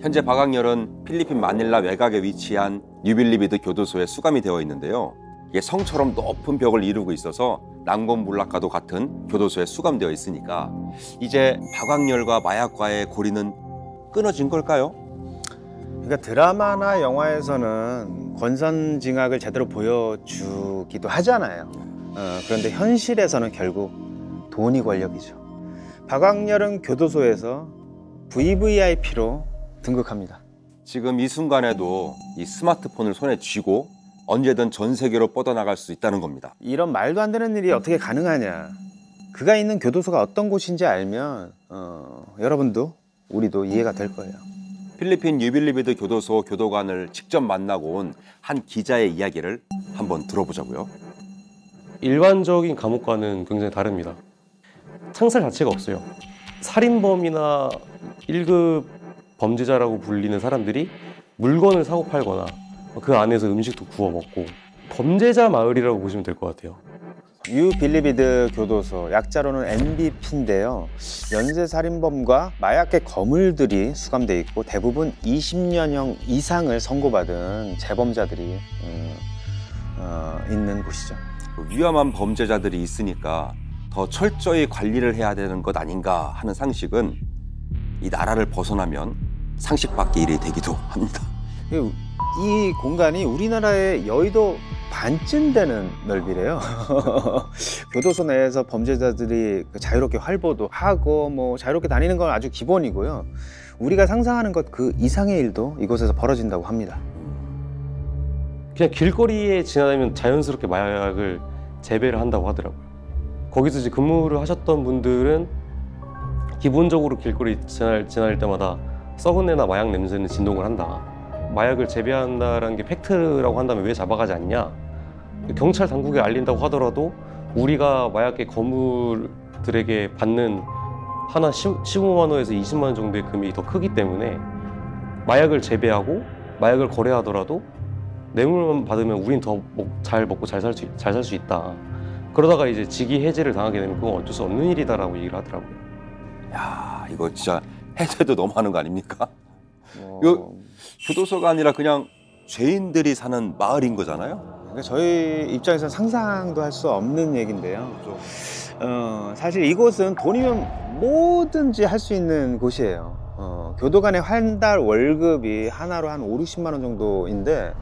현재 박학렬은 필리핀 마닐라 외곽에 위치한 뉴빌리비드 교도소에 수감이 되어 있는데요. 이게 성처럼 높은 벽을 이루고 있어서 난공불락과도 같은 교도소에 수감되어 있으니까 이제 박학렬과 마약과의 고리는 끊어진 걸까요? 그러니까 드라마나 영화에서는 권선징악을 제대로 보여주기도 하잖아요. 그런데 현실에서는 결국 돈이 권력이죠. 박학렬은 교도소에서 VVIP로 등극합니다. 지금 이 순간에도 이 스마트폰을 손에 쥐고 언제든 전 세계로 뻗어나갈 수 있다는 겁니다. 이런 말도 안 되는 일이 어떻게 가능하냐. 그가 있는 교도소가 어떤 곳인지 알면 여러분도 우리도 이해가 될 거예요. 필리핀 뉴빌리비드 교도소 교도관을 직접 만나고 온 한 기자의 이야기를 한번 들어보자고요. 일반적인 감옥과는 굉장히 다릅니다. 창살 자체가 없어요. 살인범이나 1급 범죄자라고 불리는 사람들이 물건을 사고 팔거나 그 안에서 음식도 구워 먹고 범죄자 마을이라고 보시면 될 것 같아요. 뉴빌리비드 교도소, 약자로는 NBP인데요. 연쇄살인범과 마약계 거물들이 수감돼 있고 대부분 20년형 이상을 선고받은 재범자들이 있는 곳이죠. 위험한 범죄자들이 있으니까 더 철저히 관리를 해야 되는 것 아닌가 하는 상식은 이 나라를 벗어나면 상식 밖의 일이 되기도 합니다. 이 공간이 우리나라의 여의도 반쯤 되는 넓이래요. 교도소 내에서 범죄자들이 자유롭게 활보도 하고 뭐 자유롭게 다니는 건 아주 기본이고요. 우리가 상상하는 것 그 이상의 일도 이곳에서 벌어진다고 합니다. 그냥 길거리에 지나다니면 자연스럽게 마약을 재배를 한다고 하더라고요. 거기서 이제 근무를 하셨던 분들은 기본적으로 길거리 지날 때마다 썩은 내나 마약 냄새는 진동을 한다. 마약을 재배한다는 게 팩트라고 한다면 왜 잡아가지 않냐? 경찰 당국에 알린다고 하더라도 우리가 마약계 거물들에게 받는 하나 15만 원에서 20만 원 정도의 금액이 더 크기 때문에 마약을 재배하고 마약을 거래하더라도 뇌물만 받으면 우린 더 잘 먹고 잘 살 수 있다. 그러다가 이제 직위 해제를 당하게 되면 그건 어쩔 수 없는 일이다라고 얘기를 하더라고요. 야, 이거 진짜 해제도 너무하는 거 아닙니까? 이거 교도소가 아니라 그냥 죄인들이 사는 마을인 거잖아요. 그러니까 저희 입장에서는 상상도 할 수 없는 얘기인데요. 사실 이곳은 돈이면 뭐든지 할 수 있는 곳이에요. 교도관의 한 달 월급이 하나로 한 5, 60만 원 정도인데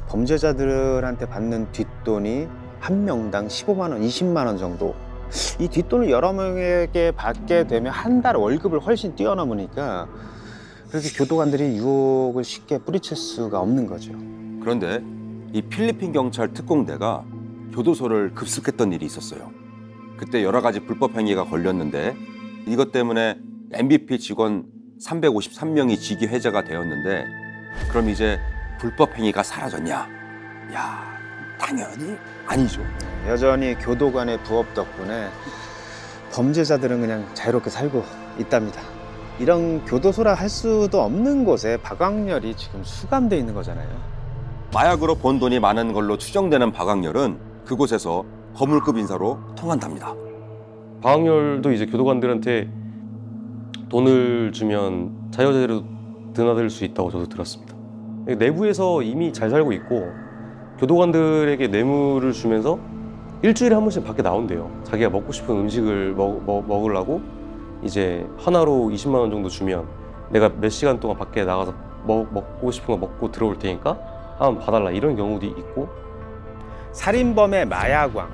범죄자들한테 받는 뒷돈이 한 명당 15만 원, 20만 원 정도. 이 뒷돈을 여러 명에게 받게 되면 한 달 월급을 훨씬 뛰어넘으니까 그렇게 교도관들이 유혹을 쉽게 뿌리칠 수가 없는 거죠. 그런데 이 필리핀 경찰 특공대가 교도소를 급습했던 일이 있었어요. 그때 여러 가지 불법 행위가 걸렸는데 이것 때문에 NBP 직원 353명이 직위 해제가 되었는데 그럼 이제 불법 행위가 사라졌냐? 야, 당연히 아니죠. 여전히 교도관의 부업 덕분에 범죄자들은 그냥 자유롭게 살고 있답니다. 이런 교도소라 할 수도 없는 곳에 박학렬이 지금 수감돼 있는 거잖아요. 마약으로 번 돈이 많은 걸로 추정되는 박학렬은 그곳에서 거물급 인사로 통한답니다. 박학렬도 이제 교도관들한테 돈을 주면 자유자재로 드나들 수 있다고 저도 들었습니다. 내부에서 이미 잘 살고 있고 교도관들에게 뇌물을 주면서 일주일에 한 번씩 밖에 나온대요. 자기가 먹고 싶은 음식을 먹으려고 이제 하나로 20만 원 정도 주면 내가 몇 시간 동안 밖에 나가서 먹고 싶은 거 먹고 들어올 테니까 한번 봐달라, 이런 경우도 있고. 살인범의 마약왕,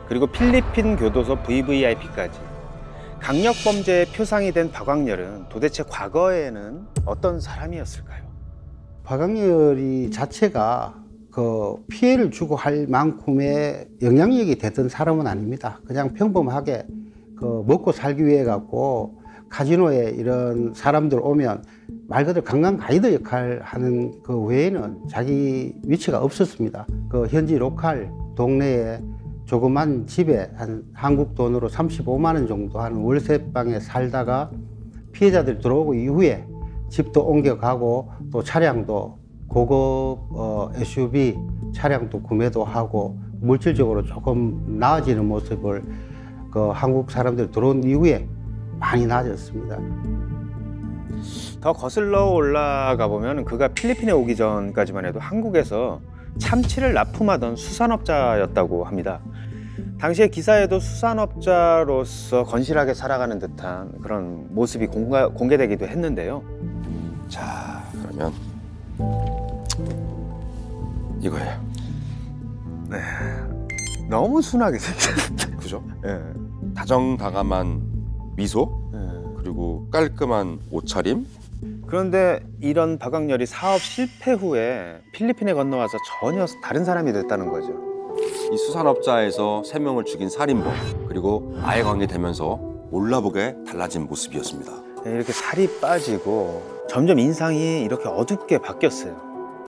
그리고 필리핀 교도소 VVIP까지 강력범죄의 표상이 된 박학렬은 도대체 과거에는 어떤 사람이었을까요? 박학렬이 자체가 그 피해를 주고 할 만큼의 영향력이 됐던 사람은 아닙니다. 그냥 평범하게 그 먹고 살기 위해 갖고 카지노에 이런 사람들 오면 말 그대로 관광 가이드 역할 하는 그 외에는 자기 위치가 없었습니다. 그 현지 로컬 동네에 조그만 집에 한 한국 돈으로 35만 원 정도 하는 월세방에 살다가 피해자들이 들어오고 이후에 집도 옮겨가고 또 차량도 고급 SUV 차량도 구매도 하고 물질적으로 조금 나아지는 모습을 그 한국 사람들이 들어온 이후에 많이 나아졌습니다. 더 거슬러 올라가 보면 그가 필리핀에 오기 전까지만 해도 한국에서 참치를 납품하던 수산업자였다고 합니다. 당시에 기사에도 수산업자로서 건실하게 살아가는 듯한 그런 모습이 공개되기도 했는데요. 자, 그러면 이거예요. 너무 순하게 생겼는데. 그죠? 예. 다정다감한 미소, 예. 그리고 깔끔한 옷차림. 그런데 이런 박광렬이 사업 실패 후에 필리핀에 건너와서 전혀 다른 사람이 됐다는 거죠. 이 수산업자에서 3명을 죽인 살인범, 그리고 아해광이 되면서 몰라보게 달라진 모습이었습니다. 이렇게 살이 빠지고 점점 인상이 이렇게 어둡게 바뀌었어요.